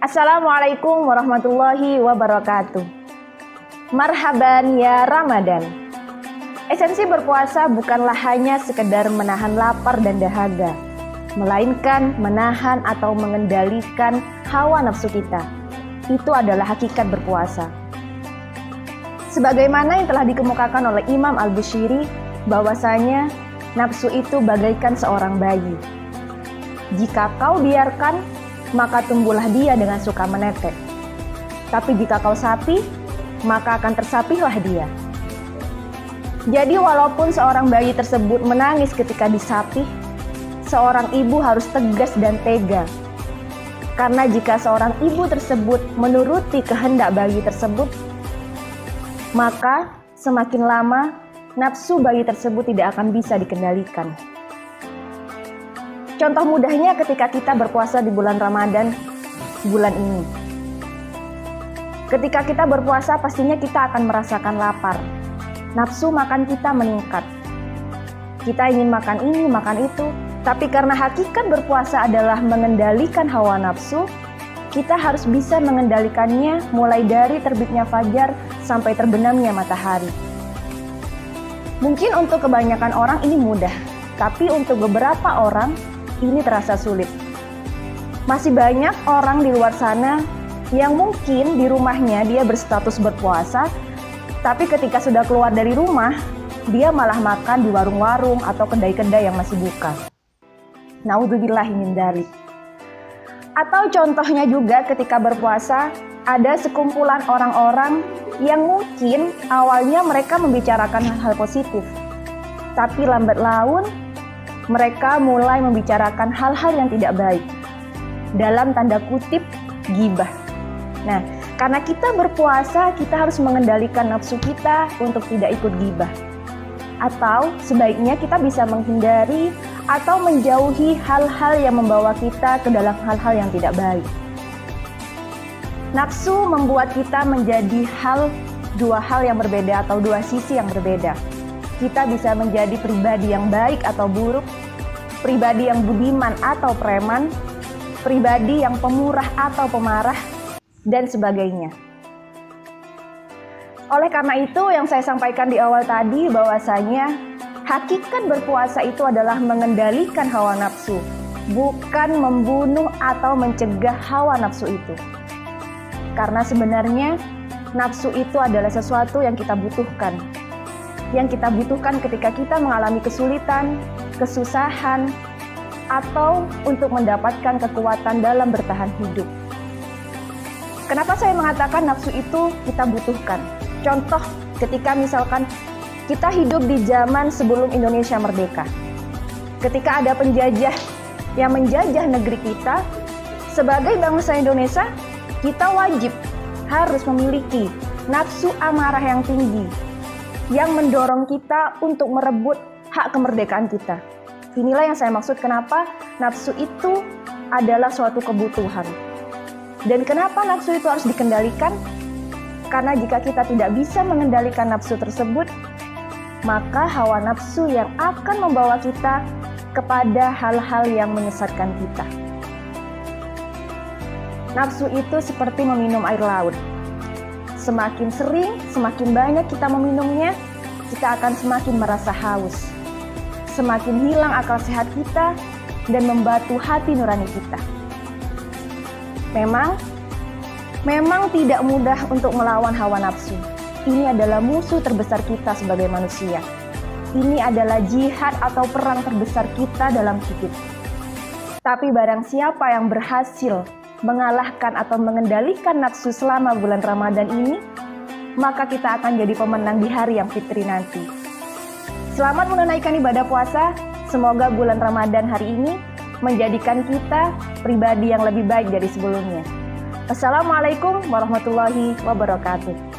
Assalamualaikum warahmatullahi wabarakatuh. Marhaban ya Ramadan. Esensi berpuasa bukanlah hanya sekedar menahan lapar dan dahaga, melainkan menahan atau mengendalikan hawa nafsu kita. Itu adalah hakikat berpuasa. Sebagaimana yang telah dikemukakan oleh Imam Al-Bushiri, bahwasanya nafsu itu bagaikan seorang bayi. Jika kau biarkan, maka tumbuhlah dia dengan suka menetek. Tapi jika kau sapi, maka akan tersapihlah dia. Jadi walaupun seorang bayi tersebut menangis ketika disapih, seorang ibu harus tegas dan tega. Karena jika seorang ibu tersebut menuruti kehendak bayi tersebut, maka semakin lama nafsu bayi tersebut tidak akan bisa dikendalikan. Contoh mudahnya ketika kita berpuasa di bulan Ramadan bulan ini. Ketika kita berpuasa pastinya kita akan merasakan lapar. Nafsu makan kita meningkat. Kita ingin makan ini, makan itu. Tapi karena hakikat berpuasa adalah mengendalikan hawa nafsu, kita harus bisa mengendalikannya mulai dari terbitnya fajar sampai terbenamnya matahari. Mungkin untuk kebanyakan orang ini mudah, tapi untuk beberapa orang ini terasa sulit. Masih banyak orang di luar sana yang mungkin di rumahnya dia berstatus berpuasa, tapi ketika sudah keluar dari rumah, dia malah makan di warung-warung atau kedai-kedai yang masih buka. Naudzubillahi min dzalik. Atau contohnya juga ketika berpuasa, ada sekumpulan orang-orang yang mungkin awalnya mereka membicarakan hal-hal positif. Tapi lambat laun, mereka mulai membicarakan hal-hal yang tidak baik. Dalam tanda kutip, ghibah. Nah, karena kita berpuasa, kita harus mengendalikan nafsu kita untuk tidak ikut ghibah. Atau sebaiknya kita bisa menghindari atau menjauhi hal-hal yang membawa kita ke dalam hal-hal yang tidak baik. Nafsu membuat kita menjadi dua hal yang berbeda atau dua sisi yang berbeda. Kita bisa menjadi pribadi yang baik atau buruk, pribadi yang budiman atau preman, pribadi yang pemurah atau pemarah, dan sebagainya. Oleh karena itu yang saya sampaikan di awal tadi bahwasanya hakikat berpuasa itu adalah mengendalikan hawa nafsu, bukan membunuh atau mencegah hawa nafsu itu. Karena sebenarnya nafsu itu adalah sesuatu yang kita butuhkan. Yang kita butuhkan ketika kita mengalami kesulitan, kesusahan, atau untuk mendapatkan kekuatan dalam bertahan hidup. Kenapa saya mengatakan nafsu itu kita butuhkan? Contoh ketika misalkan kita hidup di zaman sebelum Indonesia merdeka. Ketika ada penjajah yang menjajah negeri kita, sebagai bangsa Indonesia, kita wajib harus memiliki nafsu amarah yang tinggi yang mendorong kita untuk merebut hak kemerdekaan kita. Inilah yang saya maksud kenapa nafsu itu adalah suatu kebutuhan. Dan kenapa nafsu itu harus dikendalikan? Karena jika kita tidak bisa mengendalikan nafsu tersebut, maka hawa nafsu yang akan membawa kita kepada hal-hal yang menyesatkan kita. Nafsu itu seperti meminum air laut. Semakin sering, semakin banyak kita meminumnya, kita akan semakin merasa haus. Semakin hilang akal sehat kita dan membatu hati nurani kita. Memang tidak mudah untuk melawan hawa nafsu. Ini adalah musuh terbesar kita sebagai manusia. Ini adalah jihad atau perang terbesar kita dalam hidup. Tapi barang siapa yang berhasil mengalahkan atau mengendalikan nafsu selama bulan Ramadan ini, maka kita akan jadi pemenang di hari yang fitri nanti. Selamat menunaikan ibadah puasa. Semoga bulan Ramadan hari ini menjadikan kita pribadi yang lebih baik dari sebelumnya. Assalamualaikum warahmatullahi wabarakatuh.